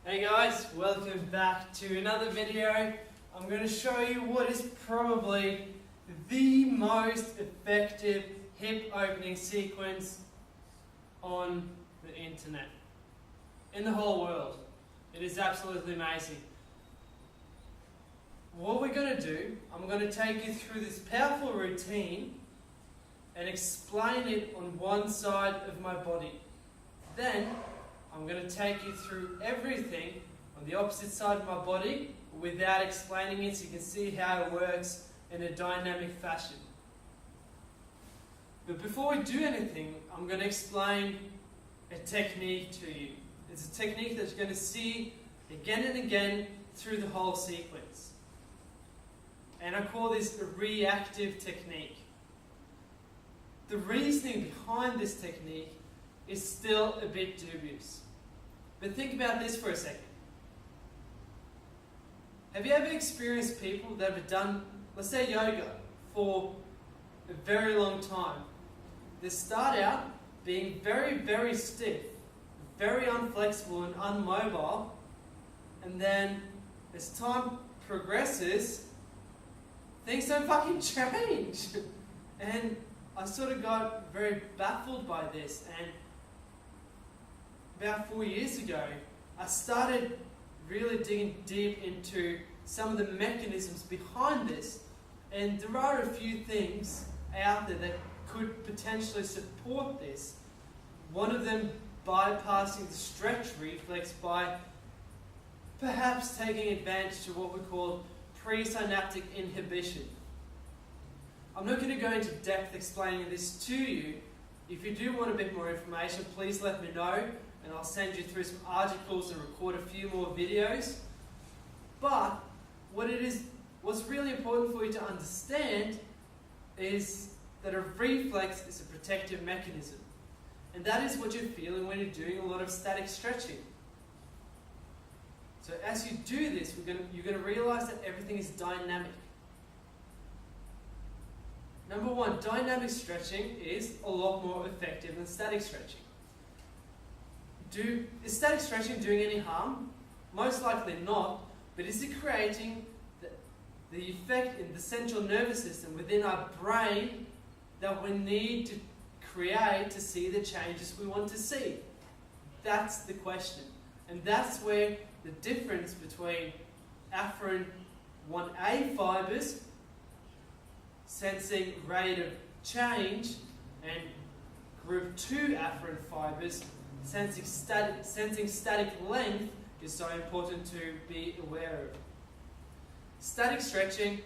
Hey guys, welcome back to another video. I'm going to show you what is probably the most effective hip opening sequence on the internet, in the whole world. It is absolutely amazing. What we're going to do, I'm going to take you through this powerful routine and explain it on one side of my body. Then I'm going to take you through everything on the opposite side of my body without explaining it, so you can see how it works in a dynamic fashion. But before we do anything, I'm going to explain a technique to you. It's a technique that you're going to see again and again through the whole sequence. And I call this a reactive technique. The reasoning behind this technique is still a bit dubious. But think about this for a second. Have you ever experienced people that have done, let's say, yoga for a very long time? They start out being very, very stiff, very unflexible and unmobile, and then as time progresses, things don't fucking change. And I sort of got very baffled by this, and about 4 years ago, I started really digging deep into some of the mechanisms behind this, and there are a few things out there that could potentially support this. One of them, bypassing the stretch reflex by perhaps taking advantage of what we call presynaptic inhibition. I'm not going to go into depth explaining this to you. If you do want a bit more information, please let me know, and I'll send you through some articles and record a few more videos. But what's really important for you to understand is that a reflex is a protective mechanism. And that is what you're feeling when you're doing a lot of static stretching. So as you do this, you're going to realize that everything is dynamic. Number one, dynamic stretching is a lot more effective than static stretching. Is static stretching doing any harm? Most likely not, but is it creating the effect in the central nervous system within our brain that we need to create to see the changes we want to see? That's the question. And that's where the difference between afferent 1A fibers, sensing rate of change, and group 2 afferent fibers, sensing static length, is so important to be aware of. Static stretching,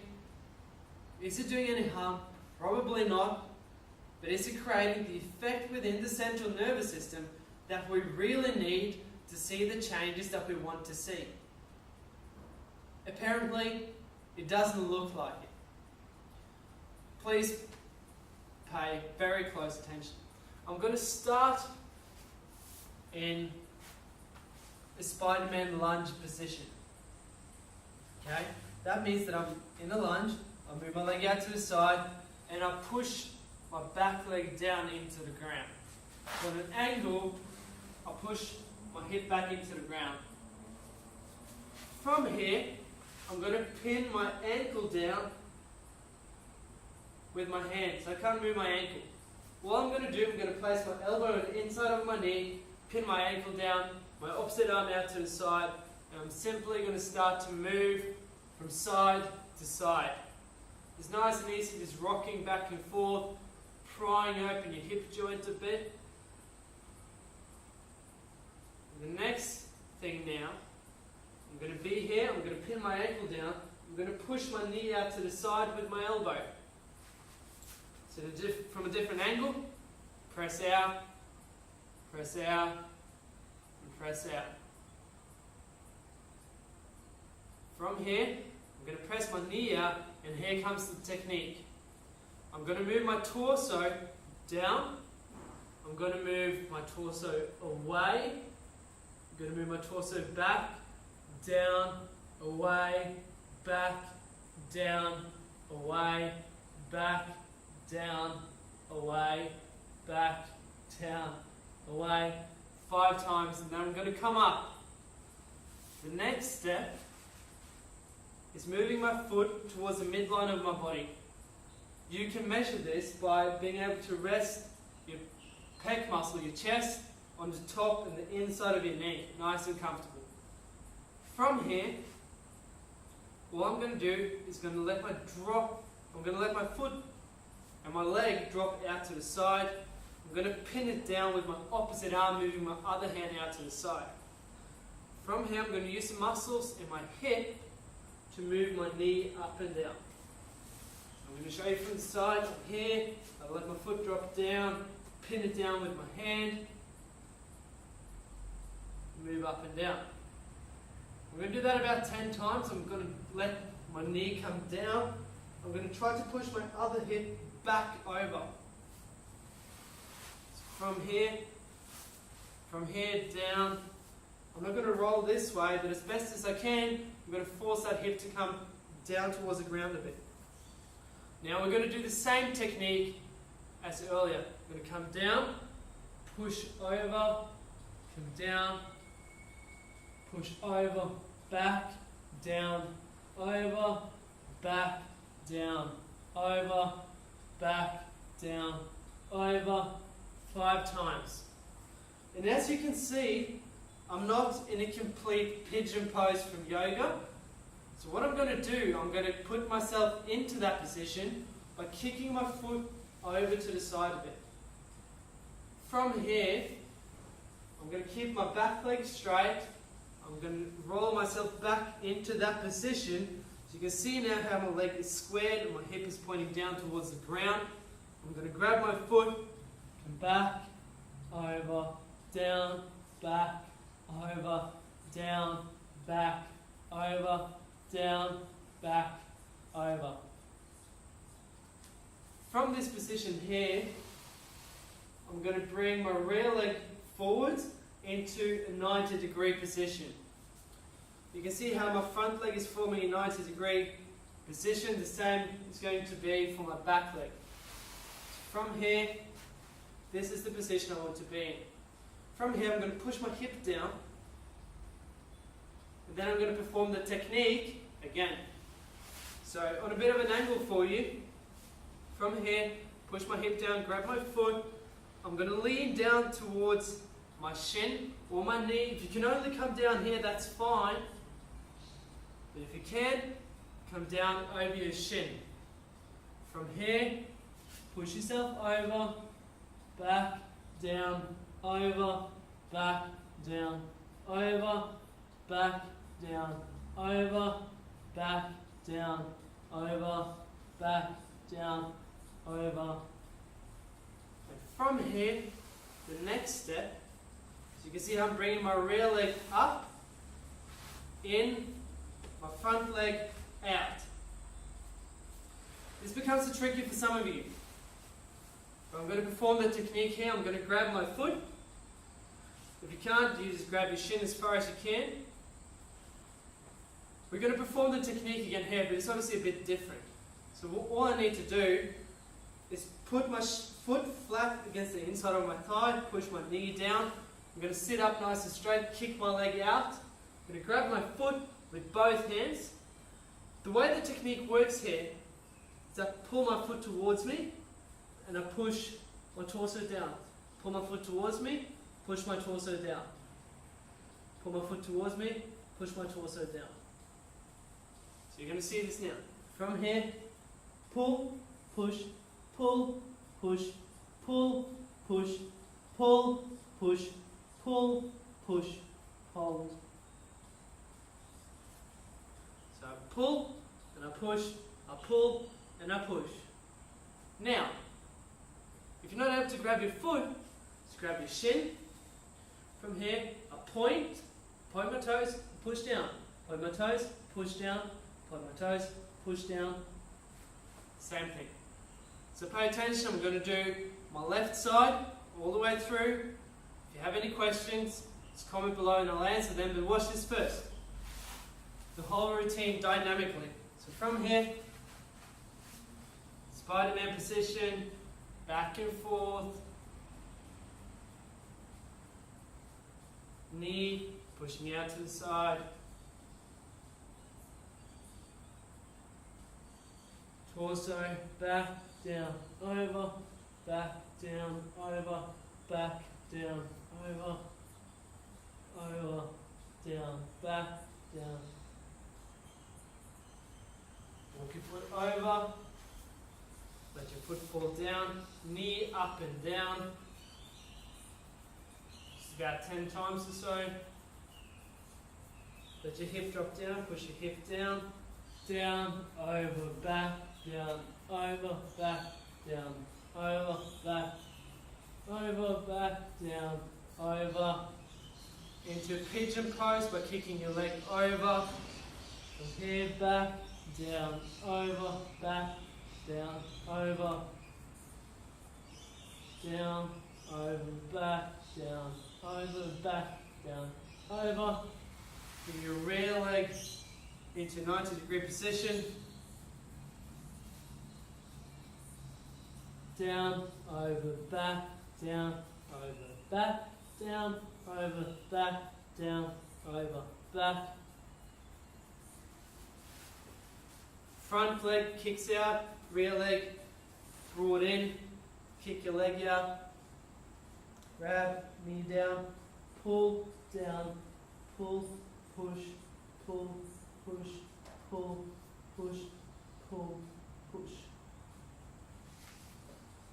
is it doing any harm? Probably not. But is it creating the effect within the central nervous system that we really need to see the changes that we want to see? Apparently, it doesn't look like it. Please pay very close attention. I'm going to start in a Spider-Man lunge position. Okay? That means that I'm in a lunge, I move my leg out to the side, and I push my back leg down into the ground. So at an angle, I push my hip back into the ground. From here, I'm going to pin my ankle down with my hand, so I can't move my ankle. What I'm going to do, I'm going to place my elbow on the inside of my knee, pin my ankle down, my opposite arm out to the side, and I'm simply going to start to move from side to side. It's nice and easy, just rocking back and forth, prying open your hip joint a bit. The next thing now, I'm going to be here, I'm going to pin my ankle down, I'm going to push my knee out to the side with my elbow. So from a different angle, press out, and press out. From here, I'm going to press my knee out, and here comes the technique. I'm going to move my torso down, I'm going to move my torso away, I'm going to move my torso back, down, away, back, down, away, back, down, away, back, down, away, 5 times, and then I'm going to come up. The next step is moving my foot towards the midline of my body. You can measure this by being able to rest your pec muscle, your chest, on the top and the inside of your knee, nice and comfortable. From here, all I'm going to do is I'm going to let my foot and my leg drop out to the side. I'm going to pin it down with my opposite arm, moving my other hand out to the side. From here, I'm going to use the muscles in my hip to move my knee up and down. I'm going to show you from the side. I'm here, I'll let my foot drop down, pin it down with my hand, move up and down. I'm going to do that about 10 times. I'm going to let my knee come down. I'm going to try to push my other hip back over. So from here down. I'm not going to roll this way, but as best as I can, I'm going to force that hip to come down towards the ground a bit. Now we're going to do the same technique as earlier. I'm going to come down, push over, come down, push over, back, down, over, back, down, over, back, down, over, 5 times. And as you can see, I'm not in a complete pigeon pose from yoga. So what I'm going to do, I'm going to put myself into that position by kicking my foot over to the side a bit. From here, I'm going to keep my back leg straight. I'm going to roll myself back into that position. So you can see now how my leg is squared and my hip is pointing down towards the ground. I'm going to grab my foot, come back, over, down, back, over, down, back, over, down, back, over. From this position here, I'm going to bring my rear leg forwards into a 90-degree position. You can see how my front leg is forming a 90-degree position. The same is going to be for my back leg. From here, this is the position I want to be in. From here, I'm going to push my hip down. And then I'm going to perform the technique again. So on a bit of an angle for you. From here, push my hip down, grab my foot. I'm going to lean down towards my shin or my knee. If you can only come down here, that's fine. But if you can, come down over your shin. From here, push yourself over, back, down, over, back, down, over, back, down, over, back, down, over, back, down, over. And from here, the next step, so you can see how I'm bringing my rear leg up, in, my front leg out. This becomes tricky for some of you. But I'm going to perform the technique here. I'm going to grab my foot. If you can't, you just grab your shin as far as you can. We're going to perform the technique again here, but it's obviously a bit different. So all I need to do is put my foot flat against the inside of my thigh, push my knee down. I'm going to sit up nice and straight, kick my leg out. I'm going to grab my foot with both hands. The way the technique works here is I pull my foot towards me and I push my torso down. Pull my foot towards me, push my torso down. Pull my foot towards me, push my torso down. So you're going to see this now. From here, pull, push, pull, push, pull, push, pull, push, pull, push, hold. So I pull and I push, I pull and I push. Now, if you're not able to grab your foot, just grab your shin. From here, I point my toes, push down. Point my toes, push down. Point my toes, push down. Same thing. So pay attention, I'm going to do my left side all the way through. If you have any questions, just comment below and I'll answer them, but watch this first. The whole routine dynamically. So from here, Spider-Man position, back and forth, knee pushing out to the side, torso, back, down, over, back, down, over, back, down, over, over, down, back, down. Walk your foot over, let your foot fall down, knee up and down. Just about 10 times or so. Let your hip drop down, push your hip down, down, over, back, down, over, back, down, over, back, over, back, down, over. Into pigeon pose by kicking your leg over. From here, back, down, over, back, down, over, down, over, back, down, over, back, down, over. Bring your rear leg into 90-degree position. Down, over, back, down, over, back, down, over, back, down, over, back. Front leg kicks out, rear leg brought in, kick your leg out, grab, knee down, pull, down, pull, push, pull, push, pull, push, pull, push.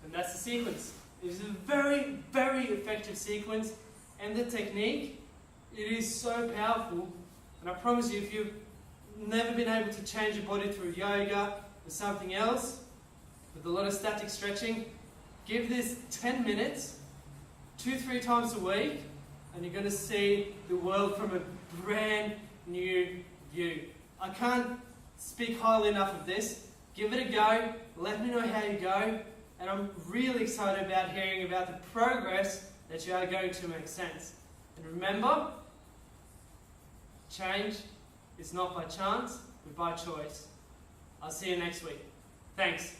And that's the sequence. It is a very, very effective sequence, and the technique, it is so powerful. And I promise you, if you've never been able to change your body through yoga or something else, with a lot of static stretching, give this 10 minutes, 2-3 times a week, and you're going to see the world from a brand new view. I can't speak highly enough of this. Give it a go, let me know how you go, and I'm really excited about hearing about the progress that you are going to make sense. And remember, change is not by chance, but by choice. I'll see you next week. Thanks.